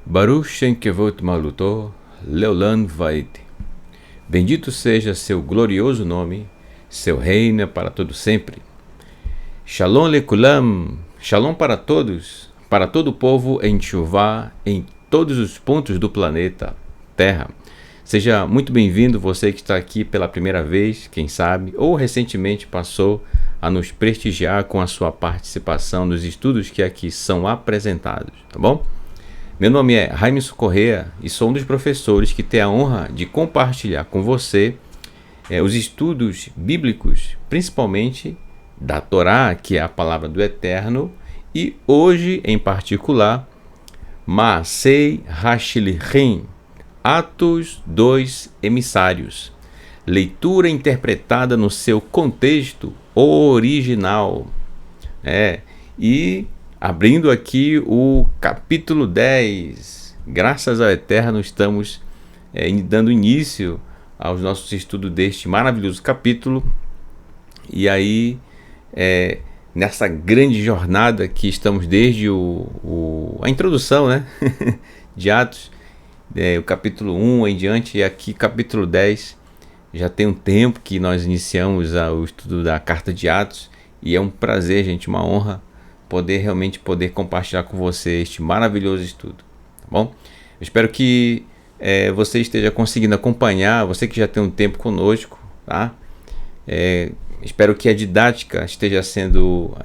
Baruch Shem Kevot Maluto, Leolam Vaed. Bendito seja seu glorioso nome, seu reino é para todo sempre. Shalom Lekulam, Shalom para todos, para todo o povo em Teshuvá, em todos os pontos do planeta Terra. Seja muito bem-vindo você que está aqui pela primeira vez, quem sabe, ou recentemente passou a nos prestigiar com a sua participação nos estudos que aqui são apresentados, tá bom? Meu nome é Raimisson Correa e sou um dos professores que tem a honra de compartilhar com você os estudos bíblicos, principalmente da Torá, que é a palavra do Eterno, e hoje, em particular, Maasei Hashlichim, Atos dos Emissários, leitura interpretada no seu contexto original. E abrindo aqui o capítulo 10, graças ao Eterno, estamos dando início aos nossos estudos deste maravilhoso capítulo. E aí, nessa grande jornada que estamos desde a introdução, né, de Atos, o capítulo 1 em diante, e aqui capítulo 10, já tem um tempo que nós iniciamos o estudo da Carta de Atos, e é um prazer, gente, uma honra realmente poder compartilhar com você este maravilhoso estudo, tá bom? Eu espero que você esteja conseguindo acompanhar, você que já tem um tempo conosco, tá? Espero que a didática esteja sendo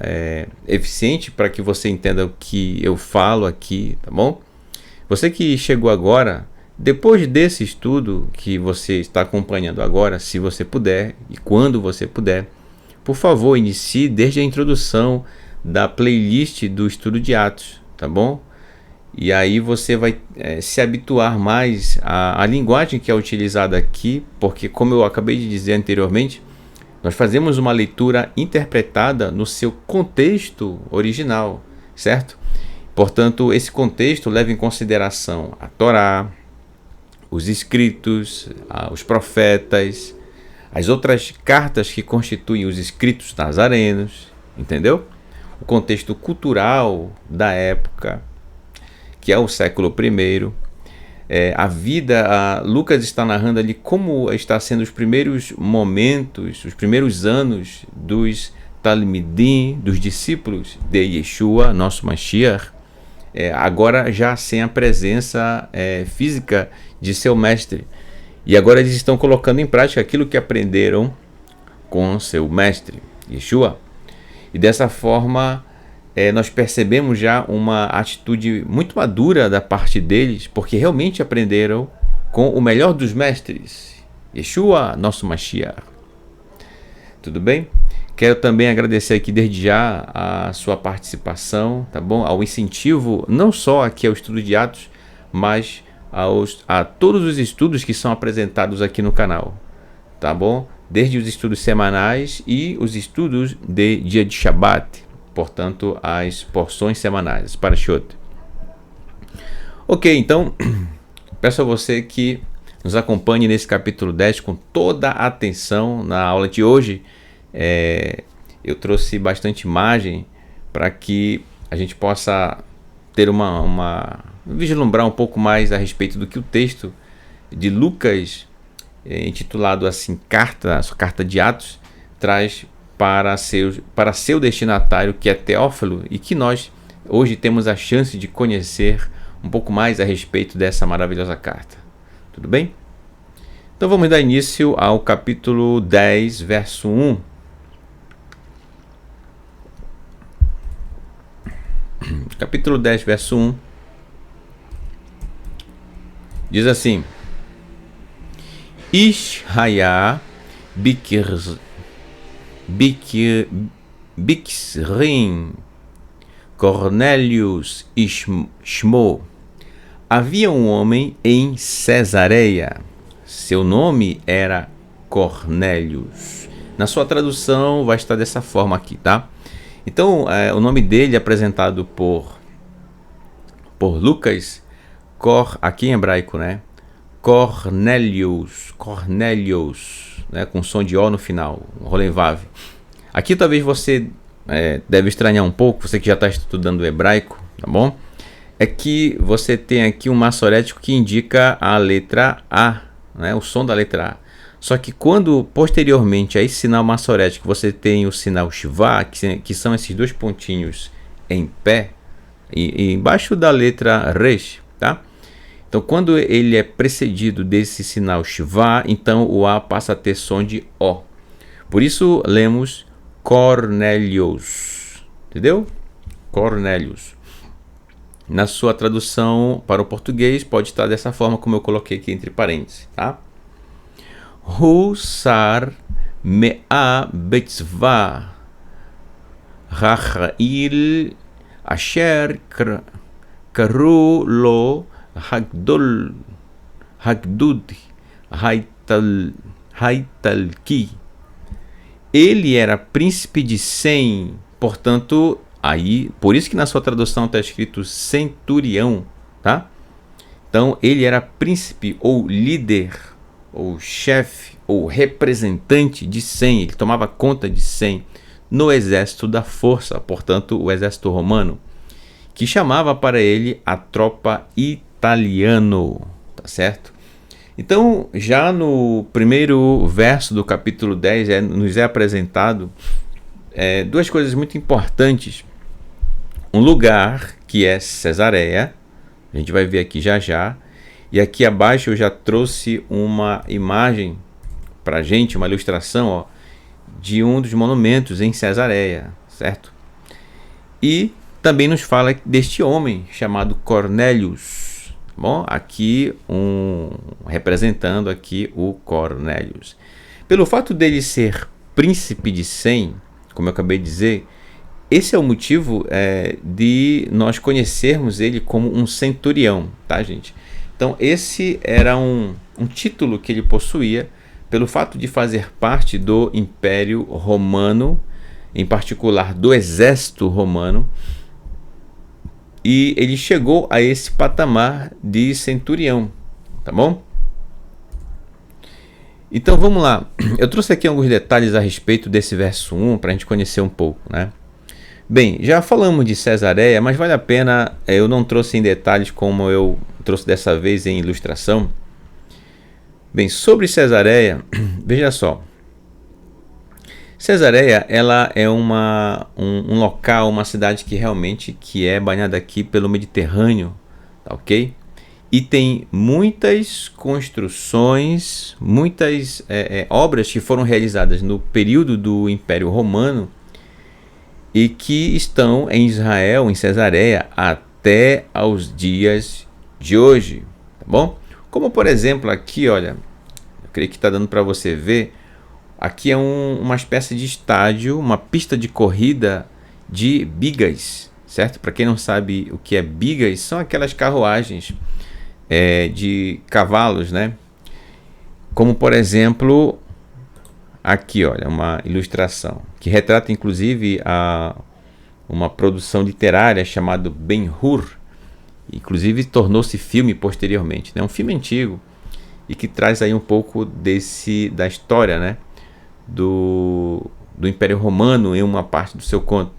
eficiente para que você entenda o que eu falo aqui, tá bom? Você que chegou agora, depois desse estudo que você está acompanhando agora, se você puder e quando você puder, por favor, inicie desde a introdução da playlist do estudo de Atos, tá bom? E aí você vai se habituar mais à linguagem que é utilizada aqui, porque, como eu acabei de dizer anteriormente, nós fazemos uma leitura interpretada no seu contexto original, certo? Portanto, esse contexto leva em consideração a Torá, os escritos, os profetas, as outras cartas que constituem os escritos nazarenos, entendeu? O contexto cultural da época, que é o século I, a vida, Lucas está narrando ali como está sendo os primeiros momentos, os primeiros anos dos Talmidim, dos discípulos de Yeshua, nosso Mashiach, agora já sem a presença física de seu mestre. E agora eles estão colocando em prática aquilo que aprenderam com seu mestre, Yeshua. E dessa forma, nós percebemos já uma atitude muito madura da parte deles, porque realmente aprenderam com o melhor dos mestres, Yeshua, nosso Mashiach. Tudo bem? Quero também agradecer aqui desde já a sua participação, tá bom? Ao incentivo, não só aqui ao estudo de Atos, mas a todos os estudos que são apresentados aqui no canal, tá bom? Desde os estudos semanais e os estudos de dia de Shabbat, portanto, as porções semanais, Parashot. Ok, então peço a você que nos acompanhe nesse capítulo 10 com toda a atenção. Na aula de hoje eu trouxe bastante imagem para que a gente possa ter vislumbrar um pouco mais a respeito do que o texto de Lucas, intitulado assim sua carta de Atos, traz para seu destinatário, que é Teófilo, e que nós hoje temos a chance de conhecer um pouco mais a respeito dessa maravilhosa carta. Tudo bem? Então vamos dar início ao capítulo 10, verso 1. Capítulo 10, verso 1 diz assim: Ishaya Bixrim Cornélius Shmo. Havia um homem em Cesareia. Seu nome era Cornélius. Na sua tradução vai estar dessa forma aqui, tá? Então, o nome dele apresentado por Lucas, aqui em hebraico, né? Cornélius, né? Com som de O no final, Rolenvav. Aqui talvez você deve estranhar um pouco, você que já está estudando hebraico, tá bom? É que você tem aqui um maçorético que indica a letra A, né? O som da letra A. Só que quando posteriormente a esse sinal maçorético você tem o sinal Shivá, que são esses dois pontinhos em pé, e embaixo da letra Resh, tá? Então quando ele é precedido desse sinal Shivá, então o A passa a ter som de O. Por isso lemos Cornélius, entendeu? Cornélius. Na sua tradução para o português pode estar dessa forma como eu coloquei aqui entre parênteses, tá? Husar mea betzva Rachail asher karu lo Hagdud Haitalki. Ele era príncipe de 100, portanto, aí, por isso que na sua tradução está escrito centurião, tá? Então, ele era príncipe ou líder, ou chefe, ou representante de 100, ele tomava conta de 100 no exército da força, portanto, o exército romano, que chamava para ele a tropa italiano, tá certo? Então, já no primeiro verso do capítulo 10, nos é apresentado duas coisas muito importantes. Um lugar, que é Cesareia, a gente vai ver aqui já já, e aqui abaixo eu já trouxe uma imagem para a gente, uma ilustração, ó, de um dos monumentos em Cesareia, certo? E também nos fala deste homem chamado Cornélius. Bom, aqui representando aqui o Cornélius. Pelo fato dele ser príncipe de 100, como eu acabei de dizer, esse é o motivo de nós conhecermos ele como um centurião, tá, gente? Então esse era um título que ele possuía pelo fato de fazer parte do Império Romano, em particular do exército romano. E ele chegou a esse patamar de centurião, tá bom? Então vamos lá. Eu trouxe aqui alguns detalhes a respeito desse verso 1 para a gente conhecer um pouco, né? Bem, já falamos de Cesareia, mas vale a pena, eu não trouxe em detalhes como eu trouxe dessa vez em ilustração. Bem, sobre Cesareia, veja só. Cesareia, ela é um local, uma cidade que realmente é banhada aqui pelo Mediterrâneo, tá, ok? E tem muitas construções, muitas obras que foram realizadas no período do Império Romano e que estão em Israel, em Cesareia, até aos dias de hoje, tá bom? Como por exemplo aqui, olha, eu creio que está dando para você ver. Aqui é uma espécie de estádio, uma pista de corrida de bigas, certo? Para quem não sabe o que é bigas, são aquelas carruagens de cavalos, né? Como por exemplo, aqui, olha, uma ilustração que retrata inclusive uma produção literária chamada Ben-Hur. Inclusive tornou-se filme posteriormente, né? Um filme antigo e que traz aí um pouco da história, né? do Império Romano em uma parte do seu conto.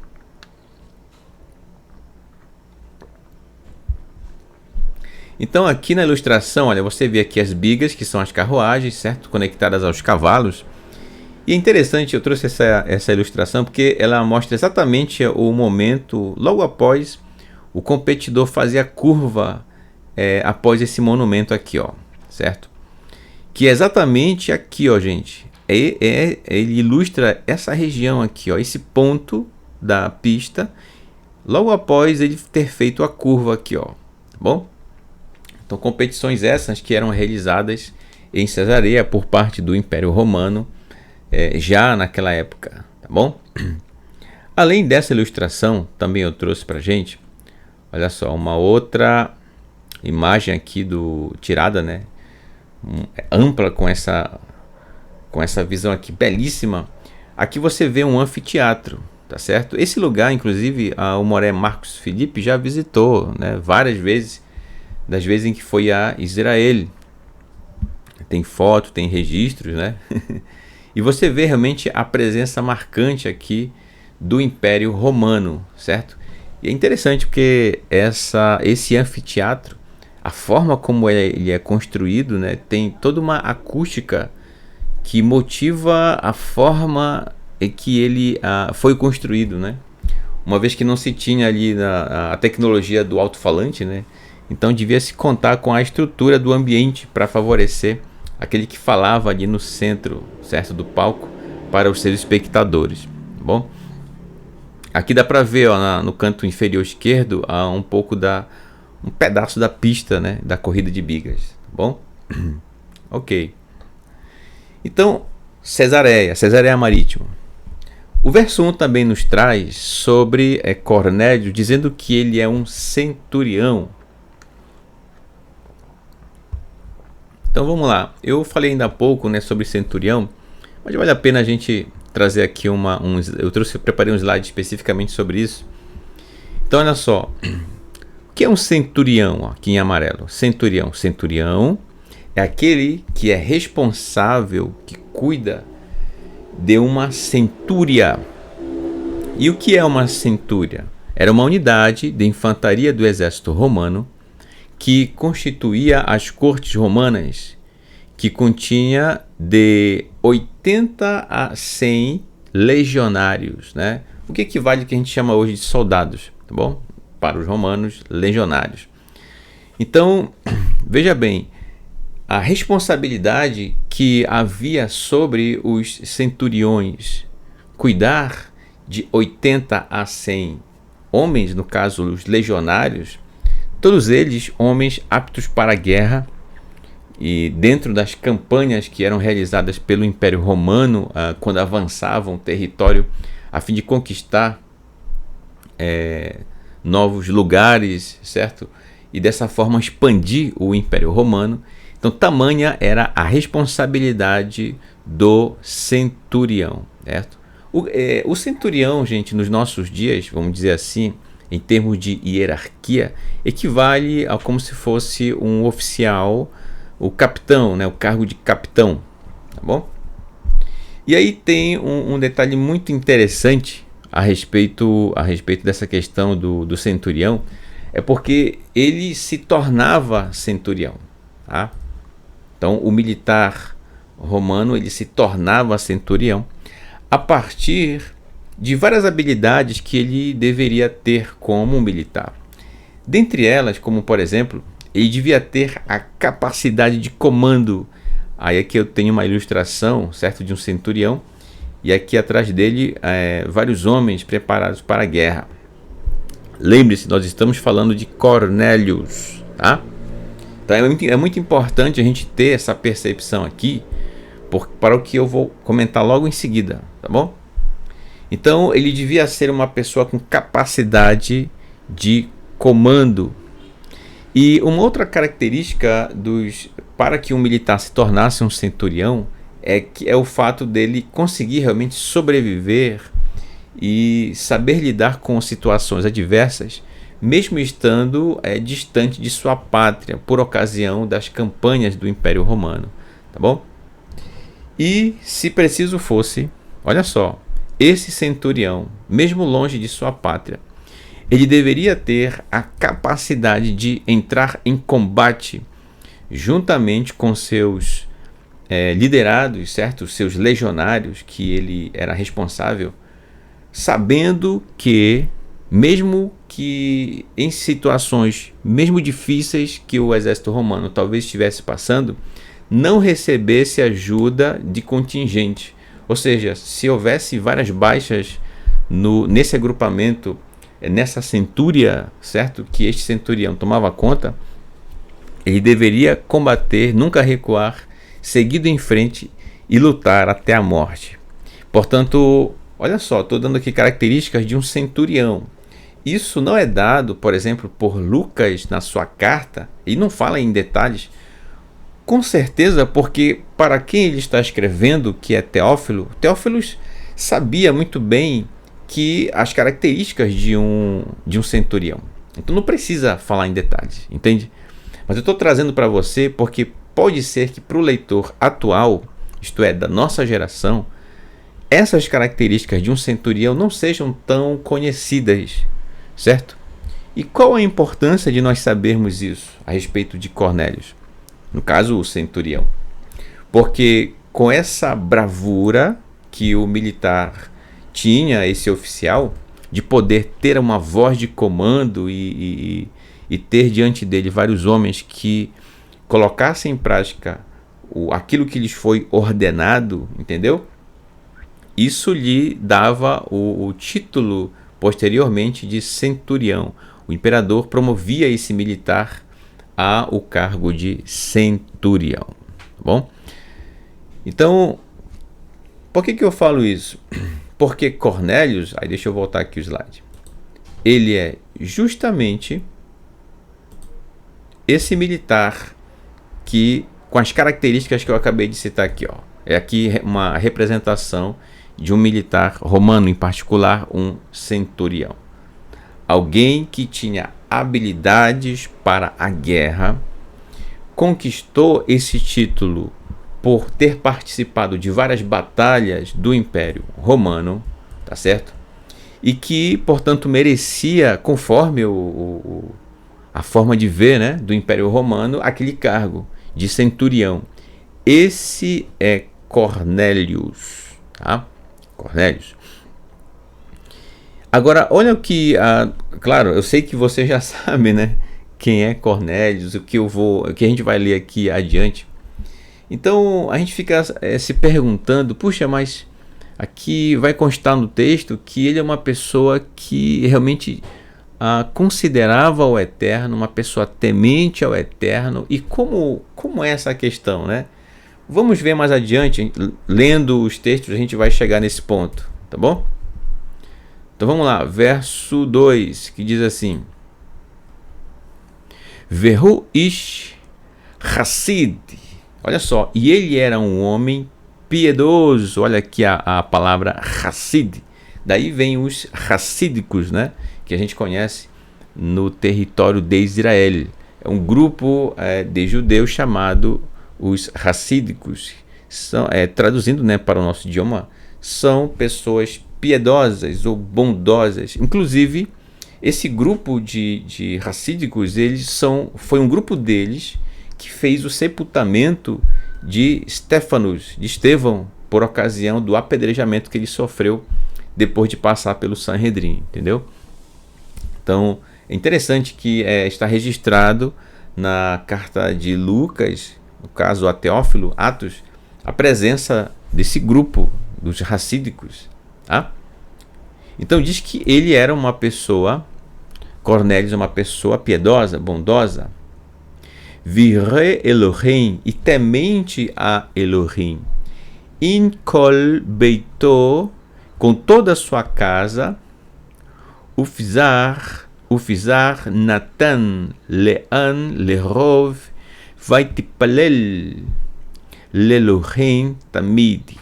Então aqui na ilustração, olha, você vê aqui as bigas, que são as carruagens, certo? Conectadas aos cavalos. E é interessante, eu trouxe essa ilustração porque ela mostra exatamente o momento logo após o competidor fazer a curva após esse monumento aqui, ó, certo? Que é exatamente aqui, ó, gente. Ele ilustra essa região aqui, ó, esse ponto da pista, logo após ele ter feito a curva aqui, ó, tá bom? Então, competições essas que eram realizadas em Cesareia por parte do Império Romano, já naquela época, tá bom? Além dessa ilustração, também eu trouxe pra gente, olha só, uma outra imagem aqui tirada, né, ampla com essa visão aqui belíssima. Aqui você vê um anfiteatro, tá certo? Esse lugar, inclusive, o Moré Marcos Felipe já visitou, né, várias vezes, das vezes em que foi a Israel. Tem foto, tem registros, né? E você vê realmente a presença marcante aqui do Império Romano, certo? E é interessante porque esse anfiteatro, a forma como ele é construído, né, tem toda uma acústica que motiva a forma em que ele foi construído, né? Uma vez que não se tinha ali a tecnologia do alto-falante, né? Então devia se contar com a estrutura do ambiente para favorecer aquele que falava ali no centro, certo, do palco para os seus espectadores, tá bom? Aqui dá para ver, ó, no canto inferior esquerdo um pedaço da pista, né, da corrida de bigas, tá bom? Ok. Então, Cesareia Marítimo. O verso 1 também nos traz sobre Cornélio, dizendo que ele é um centurião. Então vamos lá. Eu falei ainda há pouco, né, sobre centurião, mas vale a pena a gente trazer aqui preparei um slide especificamente sobre isso. Então olha só. O que é um centurião, ó, aqui em amarelo? Centurião é aquele que é responsável, que cuida de uma centúria. E o que é uma centúria? Era uma unidade de infantaria do exército romano que constituía as cortes romanas, que continha de 80 a 100 legionários, né? O que equivale ao que a gente chama hoje de soldados, tá bom? Para os romanos, legionários. Então, veja bem, a responsabilidade que havia sobre os centuriões, cuidar de 80 a 100 homens, no caso os legionários, todos eles homens aptos para a guerra, e dentro das campanhas que eram realizadas pelo Império Romano, quando avançavam o território a fim de conquistar novos lugares, certo? E dessa forma expandir o Império Romano. Então tamanha era a responsabilidade do centurião, certo? O centurião, gente, nos nossos dias, vamos dizer assim, em termos de hierarquia, equivale a como se fosse um oficial, o capitão, né, o cargo de capitão, tá bom? E aí tem um detalhe muito interessante a respeito dessa questão do centurião, é porque ele se tornava centurião, tá? Então o militar romano, ele se tornava centurião a partir de várias habilidades que ele deveria ter como militar. Dentre elas, como por exemplo, ele devia ter a capacidade de comando. Aí aqui eu tenho uma ilustração, certo, de um centurião, e aqui atrás dele vários homens preparados para a guerra. Lembre-se, nós estamos falando de Cornélios, tá? Então é muito importante a gente ter essa percepção aqui, para o que eu vou comentar logo em seguida, tá bom? Então ele devia ser uma pessoa com capacidade de comando. E uma outra característica para que um militar se tornasse um centurião é o fato dele conseguir realmente sobreviver e saber lidar com situações adversas, mesmo estando distante de sua pátria por ocasião das campanhas do Império Romano, tá bom? E se preciso fosse, olha só, esse centurião, mesmo longe de sua pátria, ele deveria ter a capacidade de entrar em combate juntamente com seus liderados, certo? Seus legionários, que ele era responsável, sabendo que, mesmo que em situações mesmo difíceis que o exército romano talvez estivesse passando, não recebesse ajuda de contingente. Ou seja, se houvesse várias baixas nesse agrupamento, nessa centúria, certo? Que este centurião tomava conta, ele deveria combater, nunca recuar, seguido em frente e lutar até a morte. Portanto, olha só, estou dando aqui características de um centurião. Isso não é dado, por exemplo, por Lucas na sua carta, e não fala em detalhes, com certeza porque para quem ele está escrevendo, que é Teófilo, Teófilos sabia muito bem que as características de um centurião. Então não precisa falar em detalhes, entende? Mas eu estou trazendo para você porque pode ser que para o leitor atual, isto é, da nossa geração, essas características de um centurião não sejam tão conhecidas, certo? E qual a importância de nós sabermos isso a respeito de Cornélio? No caso, o centurião. Porque com essa bravura que o militar tinha, esse oficial, de poder ter uma voz de comando e ter diante dele vários homens que colocassem em prática aquilo que lhes foi ordenado, entendeu? Isso lhe dava o título posteriormente de centurião. O imperador promovia esse militar ao cargo de centurião. Tá bom? Então, por que eu falo isso? Porque Cornélio, aí deixa eu voltar aqui o slide, ele é justamente esse militar que, com as características que eu acabei de citar aqui, ó, é aqui uma representação de um militar romano, em particular um centurião. Alguém que tinha habilidades para a guerra, conquistou esse título por ter participado de várias batalhas do Império Romano, tá certo? E que, portanto, merecia, conforme a forma de ver, né, do Império Romano, aquele cargo de centurião. Esse é Cornélios, tá? Cornélios. Agora, olha o que, claro, eu sei que você já sabe, né, quem é Cornélios, o que a gente vai ler aqui adiante. Então, a gente fica se perguntando, puxa, mas aqui vai constar no texto que ele é uma pessoa que realmente considerava o Eterno, uma pessoa temente ao Eterno. E como é essa questão, né? Vamos ver mais adiante, lendo os textos, a gente vai chegar nesse ponto, tá bom? Então vamos lá, verso 2, que diz assim: Vehu ish Hassid. Olha só, e ele era um homem piedoso. Olha aqui a palavra Hassid. Daí vem os racídicos, né, que a gente conhece no território de Israel. É um grupo de judeus chamado os racídicos. Traduzindo, né, para o nosso idioma, são pessoas piedosas ou bondosas. Inclusive, esse grupo de racídicos, foi um grupo deles que fez o sepultamento de Estevão, por ocasião do apedrejamento que ele sofreu depois de passar pelo Sanhedrin, entendeu? Então, é interessante que está registrado na carta de Lucas, no caso a Teófilo, Atos, a presença desse grupo dos racídicos, tá? Então diz que ele era uma pessoa, Cornélios é uma pessoa piedosa, bondosa, Vire Elohim, e temente a Elohim, in kol beito, com toda a sua casa, ufizar Natan le'an lerov vaitipalel lelohim tamid,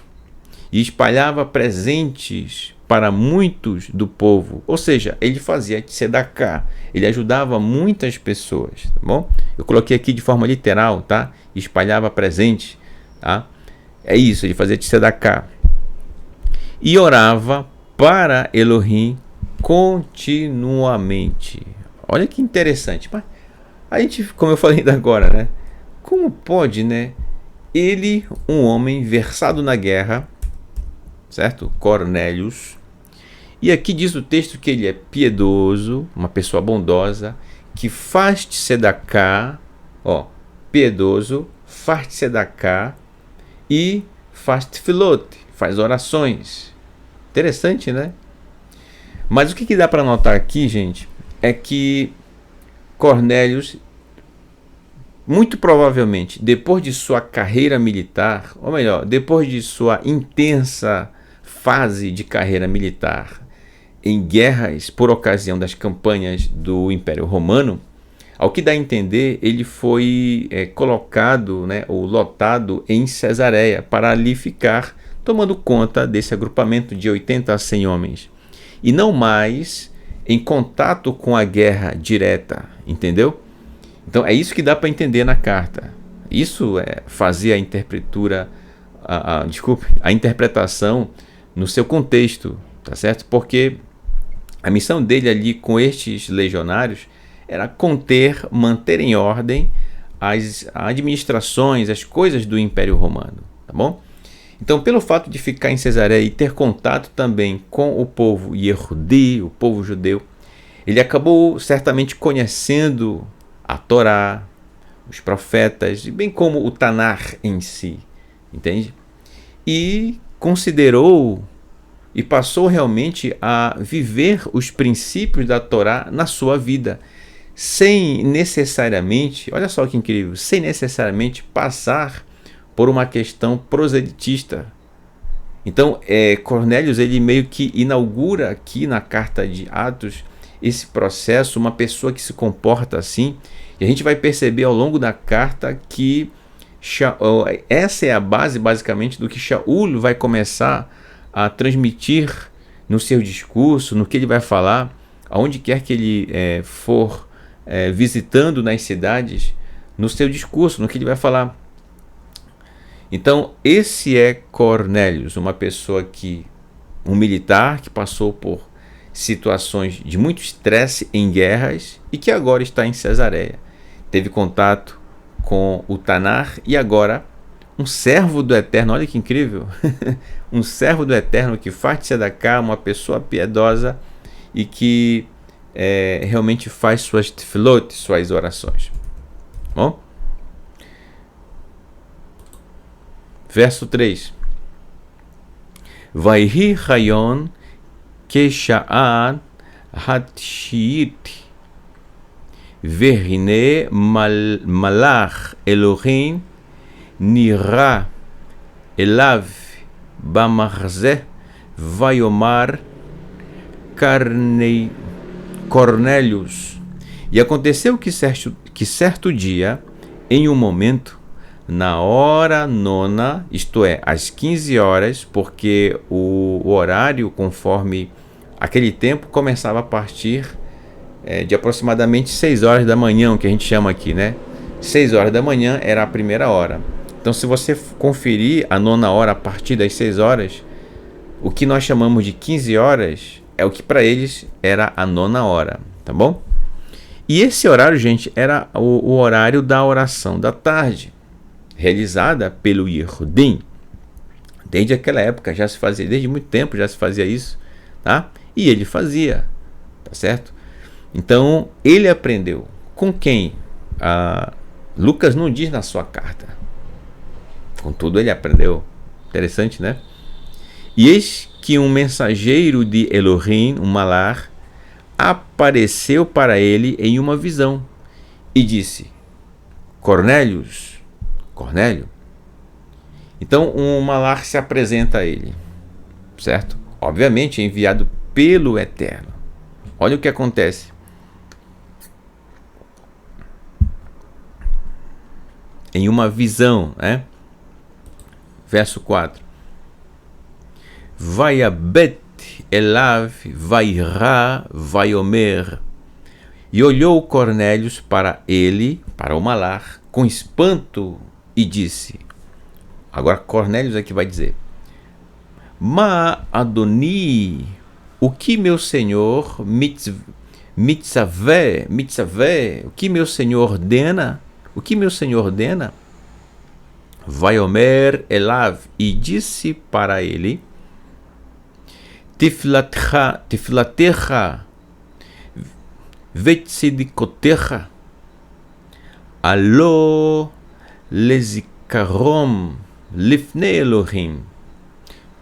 e espalhava presentes para muitos do povo. Ou seja, ele fazia tzedakah, ele ajudava muitas pessoas, tá bom? Eu coloquei aqui de forma literal, tá? Espalhava presente, tá? É isso, ele fazia tzedakah. E orava para Elohim continuamente. Olha que interessante. Mas a gente, como eu falei ainda agora, né? Como pode, né? Ele, um homem versado na guerra, certo? Cornélios. E aqui diz o texto que ele é piedoso, uma pessoa bondosa, que faz tzedakah, ó, piedoso, faz tzedakah e faz tefilot, faz orações. Interessante, né? Mas o que dá para notar aqui, gente, é que Cornélios, muito provavelmente, depois de sua carreira militar, ou melhor, depois de sua intensa fase de carreira militar em guerras por ocasião das campanhas do Império Romano, ao que dá a entender, ele foi colocado, né, ou lotado em Cesareia para ali ficar tomando conta desse agrupamento de 80 a 100 homens. E não mais em contato com a guerra direta, entendeu? Então é isso que dá para entender na carta. Isso é fazer a a interpretação no seu contexto, tá certo? Porque a missão dele ali com estes legionários era conter, manter em ordem as administrações, as coisas do Império Romano, tá bom? Então, pelo fato de ficar em Cesareia e ter contato também com o povo Yehudi, o povo judeu, ele acabou certamente conhecendo a Torá, os profetas, bem como o Tanar em si, entende? E considerou e passou realmente a viver os princípios da Torá na sua vida, sem necessariamente, olha só que incrível, sem necessariamente passar por uma questão proselitista. Então, Cornélios, ele meio que inaugura aqui na carta de Atos esse processo, uma pessoa que se comporta assim, e a gente vai perceber ao longo da carta que essa é a base, basicamente, do que Shaul vai começar a transmitir no seu discurso, no que ele vai falar, aonde quer que ele for visitando nas cidades, no seu discurso, no que ele vai falar. Então, esse é Cornélios, uma pessoa um militar que passou por situações de muito estresse em guerras e que agora está em Cesareia. Teve contato com o Tanar e agora um servo do Eterno, olha que incrível, um servo do Eterno que faz tzedakah, uma pessoa piedosa e que realmente faz suas tefilot, suas orações. Bom? Verso 3. Vaihi Hayon Kesha'at Hatshit Verine Malach Elohim Nira Elav Bamarzeh Vaiomar Cornélios. E aconteceu que certo dia, em um momento, na hora nona, isto é, às 15 horas, porque o horário, conforme aquele tempo, começava a partir de aproximadamente 6 horas da manhã, o que a gente chama aqui, né? 6 horas da manhã era a primeira hora. Então, se você conferir a nona hora a partir das 6 horas, o que nós chamamos de 15 horas é o que para eles era a nona hora, tá bom? E esse horário, gente, era o horário da oração da tarde, realizada pelo Yehudim. Desde aquela época já se fazia, desde muito tempo já se fazia isso, tá? E ele fazia, tá certo? Então, ele aprendeu com quem? Lucas não diz na sua carta. Contudo, ele aprendeu. Interessante, né? E eis que um mensageiro de Elohim, um malar, apareceu para ele em uma visão e disse: Cornélio. Então um malar se apresenta a ele, certo? Obviamente enviado pelo Eterno. Olha o que acontece. Em uma visão, né? Verso 4. Vaiabet elav vairá vaiomer. E olhou Cornélios para ele, para o malar, com espanto e disse. Agora Cornélios é que vai dizer. Ma Adoni, o que meu senhor mitzaveh, o que meu senhor ordena? O que meu senhor ordena? Vaiomer elav, e disse para ele, Tiflatecha vetzidikotecha alo lezikarom lifnei Elohim.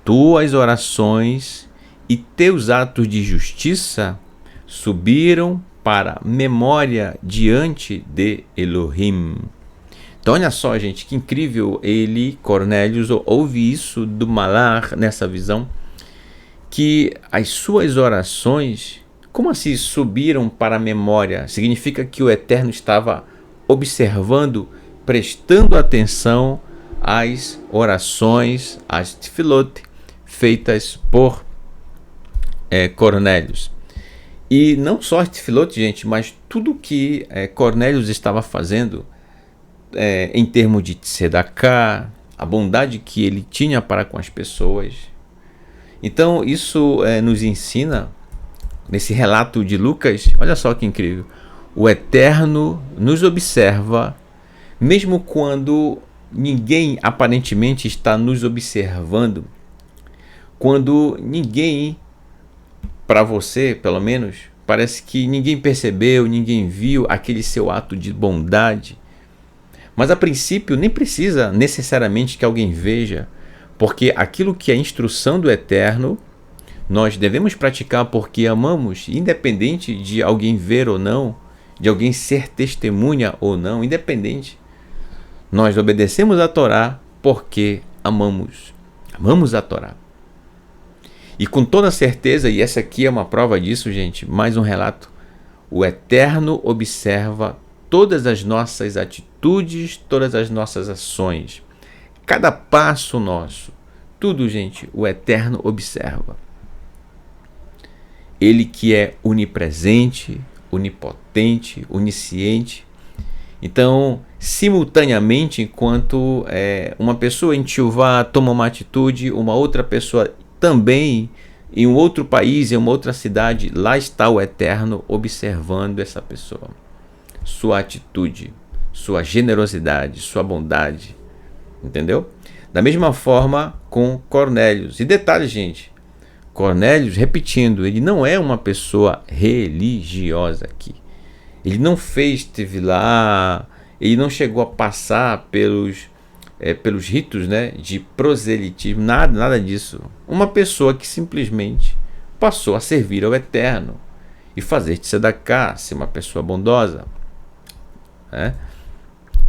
Tuas orações e teus atos de justiça subiram para memória diante de Elohim. Então olha só, gente, que incrível. Ele, Cornélios, ouve isso do malar nessa visão, que as suas orações, como assim subiram para a memória? Significa que o Eterno estava observando, prestando atenção às orações, às tefilot feitas por Cornélios. E não só as tefilot, gente, mas tudo que Cornélios estava fazendo em termos de tzedakah, a bondade que ele tinha para com as pessoas. Então isso nos ensina, nesse relato de Lucas, olha só que incrível, o Eterno nos observa, mesmo quando ninguém aparentemente está nos observando, quando ninguém, para você pelo menos, parece que ninguém percebeu, ninguém viu aquele seu ato de bondade. Mas a princípio nem precisa necessariamente que alguém veja, porque aquilo que é instrução do Eterno, nós devemos praticar porque amamos, independente de alguém ver ou não, de alguém ser testemunha ou não, independente. Nós obedecemos a Torá porque amamos a Torá. E com toda certeza, e essa aqui é uma prova disso, gente, mais um relato, o Eterno observa todas as nossas atitudes, todas as nossas ações, cada passo nosso, tudo, gente, o Eterno observa. Ele que é onipresente, onipotente, onisciente. Então, simultaneamente, enquanto uma pessoa em Teshuvá toma uma atitude, uma outra pessoa também, em um outro país, em uma outra cidade, lá está o Eterno observando essa pessoa. Sua atitude, sua generosidade, sua bondade. Entendeu? Da mesma forma com Cornélios. E detalhe, gente, Cornélios, repetindo, ele não é uma pessoa religiosa aqui. Ele não fez tevilá, ele não chegou a passar pelos ritos, né, de proselitismo, nada disso. Uma pessoa que simplesmente passou a servir ao Eterno e fazer tzedakah, ser uma pessoa bondosa.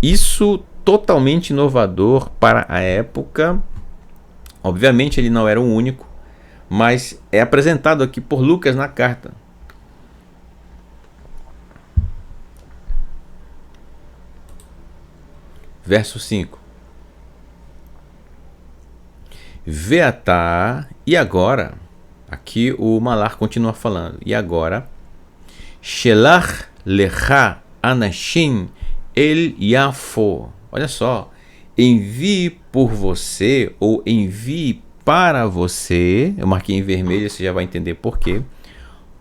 Isso totalmente inovador para a época. Obviamente ele não era o único, mas é apresentado aqui por Lucas na carta. Verso 5. Veatá, e agora, aqui o malar continua falando, e agora, Shelach lecha anashim el Yafo. Olha só, envie por você, ou envie para você, eu marquei em vermelho, você já vai entender por quê,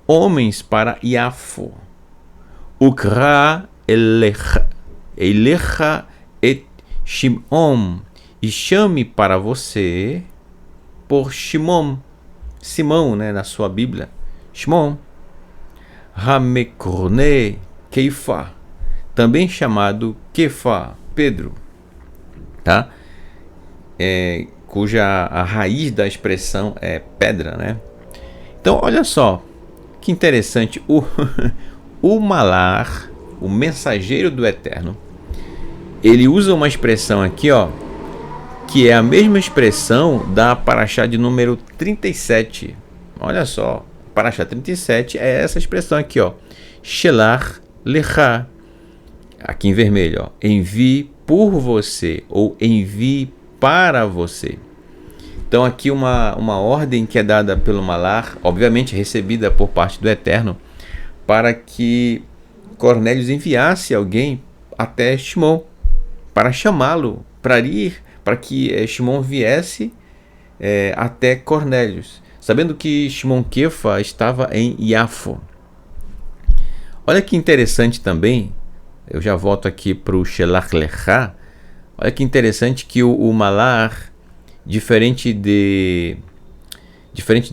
homens para Yafo. Ukra elecha et Shimon, e chame para você por Shimon, Simão, né, na sua Bíblia, Shimon, Hamekorne Keifa, também chamado Kefa, Pedro, tá? Cuja a raiz da expressão é pedra, né? Então, olha só, que interessante, o malar, o mensageiro do Eterno, ele usa uma expressão aqui, ó, que é a mesma expressão da Parashá de número 37. Olha só, Parashá 37 é essa expressão aqui, ó, Shelach lecha, aqui em vermelho, ó, envie por você ou envie para você. Então aqui uma ordem que é dada pelo Malar, obviamente recebida por parte do Eterno, para que Cornélios enviasse alguém até Shimon, para chamá-lo, para que Shimon viesse até Cornélios, sabendo que Shimon Kefa estava em Iafo. Olha que interessante também, eu já volto aqui para o Shelach Lecha. Olha que interessante que o Malar, diferente de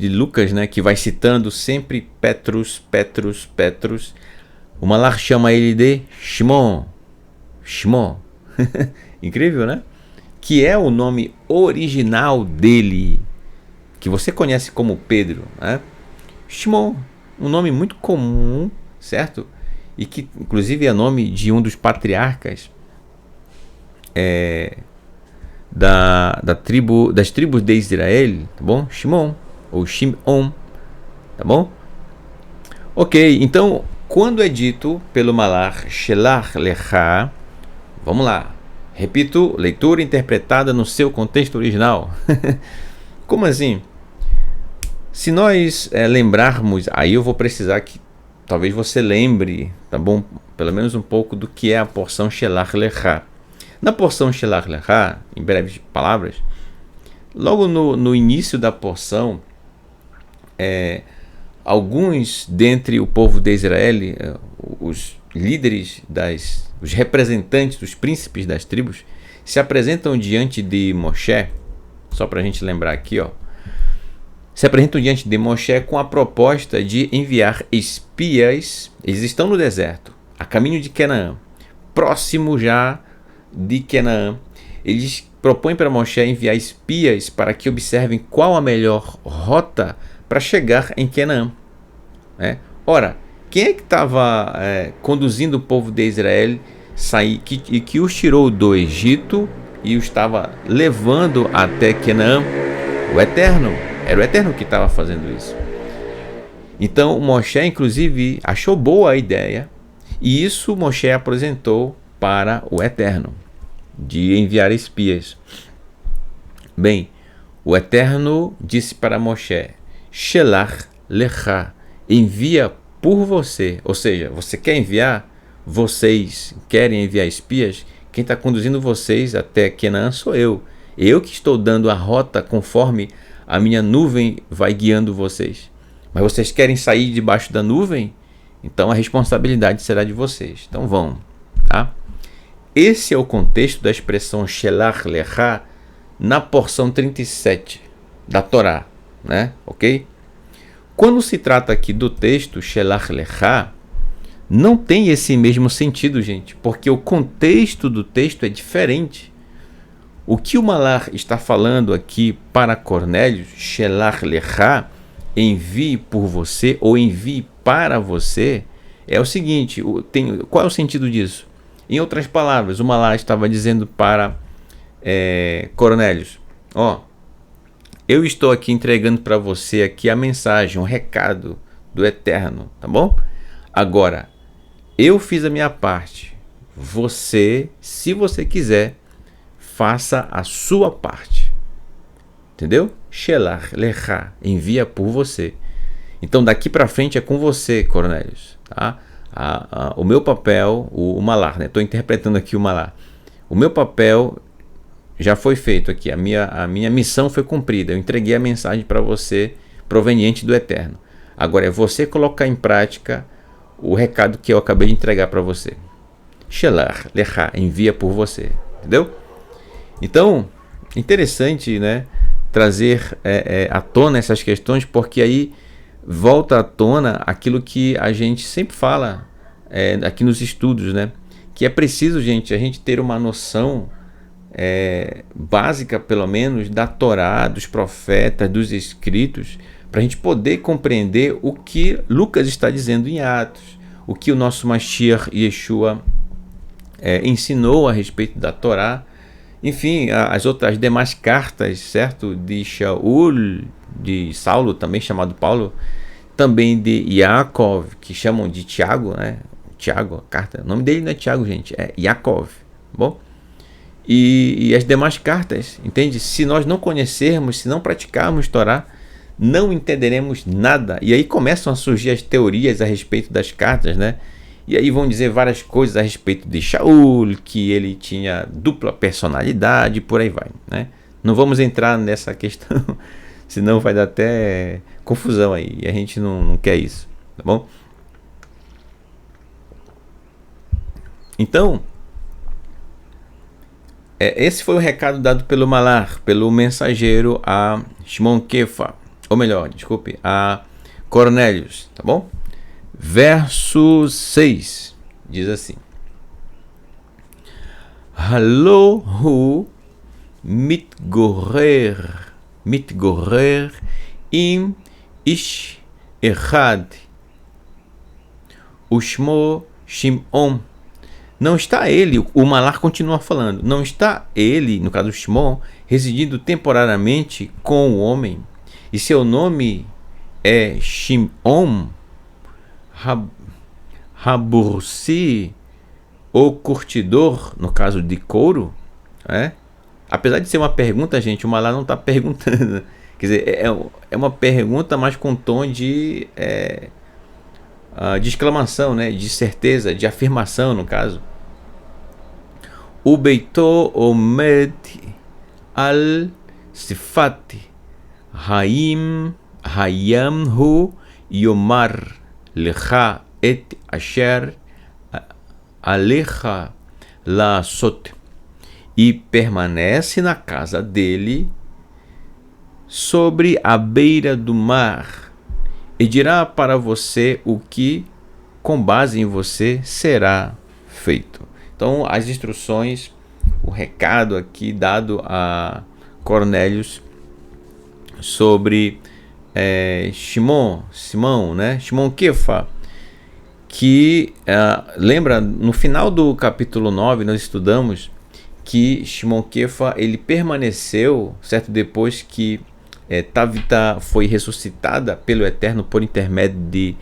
Lucas, né, que vai citando sempre Petrus, o Malar chama ele de Shimon. Incrível, né? Que é o nome original dele, que você conhece como Pedro, né? Shimon, um nome muito comum, certo? E que inclusive é nome de um dos patriarcas das tribos de Israel, tá bom? Shimon ou Shimon, tá bom? Ok, então quando é dito pelo Malar Shelach Lecha, vamos lá, repito, leitura interpretada no seu contexto original. Como assim? Se nós lembrarmos, aí eu vou precisar que talvez você lembre, tá bom? Pelo menos um pouco do que é a porção Shelach Lecha. Na porção Shelach Lecha, em breves palavras, logo no início da porção, alguns dentre o povo de Israel, os líderes, os representantes, os príncipes das tribos, se apresentam diante de Moshe, só para a gente lembrar aqui, se apresentam diante de Moshe com a proposta de enviar espias. Eles estão no deserto, a caminho de Canaã, próximo já de Canaã. Eles propõem para Moshe enviar espias para que observem qual a melhor rota para chegar em Canaã. Ora, quem é que estava conduzindo o povo de Israel que os tirou do Egito e os estava levando até Canaã? O Eterno. Era o Eterno que estava fazendo isso. Então Moshe inclusive achou boa a ideia, e isso Moshe apresentou para o Eterno, de enviar espias. Bem, o Eterno disse para Moshe: Shelach Lecha, envia por você. Ou seja, você quer enviar? Vocês querem enviar espias? Quem está conduzindo vocês até Canaã sou eu. Eu que estou dando a rota conforme a minha nuvem vai guiando vocês. Mas vocês querem sair debaixo da nuvem? Então a responsabilidade será de vocês. Então vão, tá? Esse é o contexto da expressão Shelach Lecha na porção 37 da Torá, né? Ok? Quando se trata aqui do texto Shelach Lecha, não tem esse mesmo sentido, gente, porque o contexto do texto é diferente. O que o Malar está falando aqui para Cornélios, Shelach Lecha, envie por você ou envie para você, é o seguinte, qual é o sentido disso? Em outras palavras, o Malar estava dizendo para Cornélios: eu estou aqui entregando para você aqui a mensagem, um recado do Eterno, tá bom? Agora, eu fiz a minha parte. Você, se você quiser, faça a sua parte. Entendeu? Shelach Lecha, envia por você. Então daqui para frente é com você, Cornélios, tá? O meu papel, o Malar, né? Estou interpretando aqui o Malar. O meu papel já foi feito aqui, a minha missão foi cumprida. Eu entreguei a mensagem para você proveniente do Eterno. Agora é você colocar em prática o recado que eu acabei de entregar para você. Shelach Lecha, envia por você. Entendeu? Então, interessante, né, trazer à tona essas questões, porque aí volta à tona aquilo que a gente sempre fala aqui nos estudos, né, que é preciso, gente, a gente ter uma noção básica, pelo menos, da Torá, dos profetas, dos escritos, para a gente poder compreender o que Lucas está dizendo em Atos, o que o nosso Mashiach Yeshua ensinou a respeito da Torá. Enfim, as demais cartas, certo? De Shaul, de Saulo, também chamado Paulo, também de Yaakov, que chamam de Tiago, né? Tiago, a carta. O nome dele não é Tiago, gente, é Yaakov, bom? e as demais cartas, entende? Se nós não conhecermos, se não praticarmos Torá, não entenderemos nada. E aí começam a surgir as teorias a respeito das cartas, né? E aí vão dizer várias coisas a respeito de Shaul, que ele tinha dupla personalidade, por aí vai, né? Não vamos entrar nessa questão, senão vai dar até confusão aí, e a gente não quer isso, tá bom? Então, esse foi o recado dado pelo Malar, pelo mensageiro a Shimon Kefa, ou melhor, desculpe, a Cornélios, tá bom? Verso 6 diz assim: Halo mitgorer im ish echad ushmo Shimon. Não está ele, o Malar continua falando, não está ele, no caso do Shimon, residindo temporariamente com o homem, e seu nome é Shimon Habursi, o curtidor, no caso de couro, né? Apesar de ser uma pergunta, gente, o Malar não está perguntando. Quer dizer, é uma pergunta, mas com tom de exclamação, né? De certeza, de afirmação, no caso. O Beito Omed al Sifati Hayamhu Yomar Lecha et Asher Alecha Lasot, e permanece na casa dele sobre a beira do mar, e dirá para você o que com base em você será feito. Então, as instruções, o recado aqui dado a Cornélios sobre Simão, né? Shimon Kefa, que lembra, no final do capítulo 9 nós estudamos que Shimon Kefa, ele permaneceu, certo, depois que Tabita foi ressuscitada pelo Eterno por intermédio de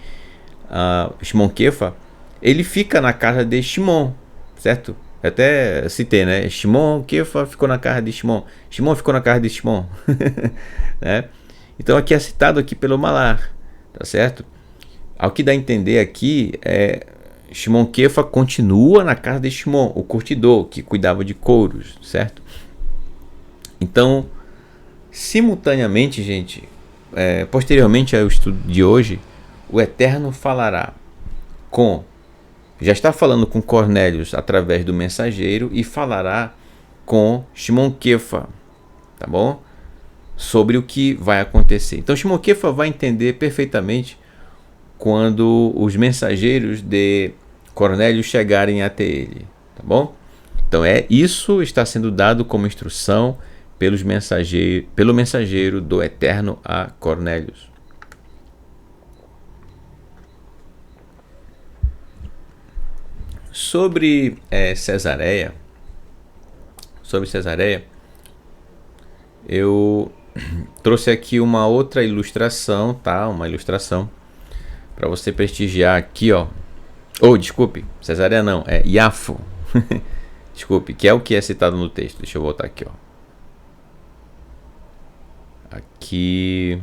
Shimon Kefa, ele fica na casa de Shimon, certo? Eu até citei, né? Shimon Kefa ficou na casa de Shimon, Shimon ficou na casa de Shimon. Né? Então aqui é citado aqui pelo Malar, tá certo? Ao que dá a entender aqui, Shimon Kefa continua na casa de Shimon, o curtidor, que cuidava de couros, certo? Então, simultaneamente, gente, posteriormente ao estudo de hoje, o Eterno falará já está falando com Cornélios através do mensageiro, e falará com Shimon Kefa, tá bom? Sobre o que vai acontecer. Então, Shimon Kefa vai entender perfeitamente quando os mensageiros de Cornélio chegarem até ele, tá bom? Então isso está sendo dado como instrução pelo mensageiro do Eterno a Cornélios. Sobre Cesareia, eu trouxe aqui uma outra ilustração, tá? Uma ilustração para você prestigiar aqui, ó. Desculpe, Cesareia não, é Iafo. Desculpe, que é o que é citado no texto. Deixa eu voltar aqui, ó. Aqui.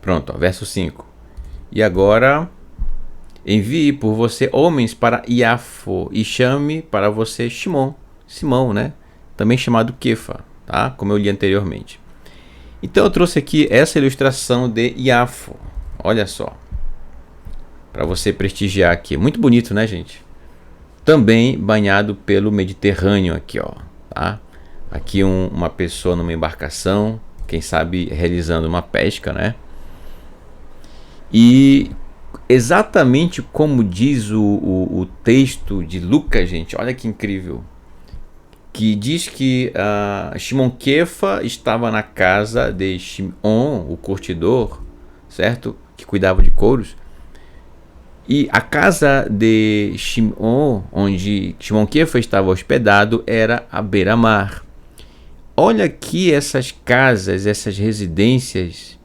Pronto, ó, verso 5. E agora envie por você homens para Iafo, e chame para você Simão, né? Também chamado Kefa, tá? Como eu li anteriormente. Então eu trouxe aqui essa ilustração de Iafo. Olha só, para você prestigiar aqui. Muito bonito, né, gente? Também banhado pelo Mediterrâneo aqui, ó, tá? Aqui uma pessoa numa embarcação, quem sabe realizando uma pesca, né? E exatamente como diz o texto de Lucas, gente, olha que incrível, que diz que Shimon Kefa estava na casa de Shimon, o curtidor, certo? Que cuidava de couros. E a casa de Shimon, onde Shimon Kefa estava hospedado, era à beira-mar. Olha aqui essas casas, essas residências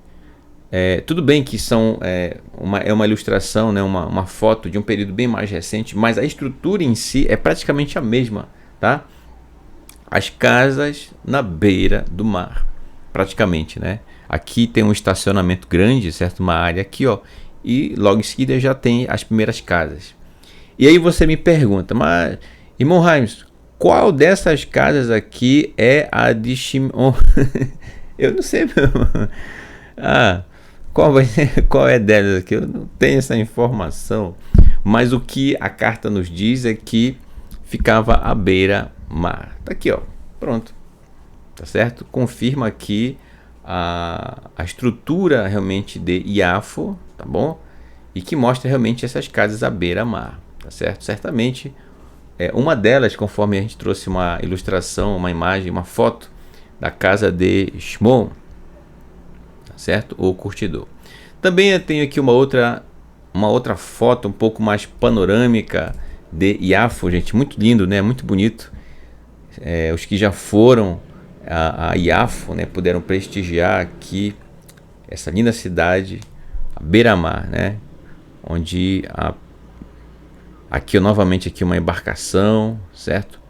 Tudo bem que é uma ilustração, né, uma foto de um período bem mais recente, mas a estrutura em si é praticamente a mesma, tá? As casas na beira do mar, praticamente, né? Aqui tem um estacionamento grande, certo? Uma área aqui, ó, e logo em seguida já tem as primeiras casas. E aí você me pergunta, mas, irmão Raimes, qual dessas casas aqui é a de Shimon? Eu não sei, meu. Ah, qual é delas aqui? Eu não tenho essa informação. Mas o que a carta nos diz é que ficava à beira-mar. Tá aqui, ó. Pronto. Tá certo? Confirma aqui a estrutura realmente de Iafo, tá bom? E que mostra realmente essas casas à beira-mar, tá certo? Certamente uma delas, conforme a gente trouxe uma ilustração, uma imagem, uma foto da casa de Shimon, tá certo? Ou curtidor. Também eu tenho aqui uma outra foto um pouco mais panorâmica de Iafo, gente, muito lindo, né? Muito bonito. Os que já foram a Iafo, né, puderam prestigiar aqui essa linda cidade, a beira-mar, né? Onde aqui novamente aqui uma embarcação, certo?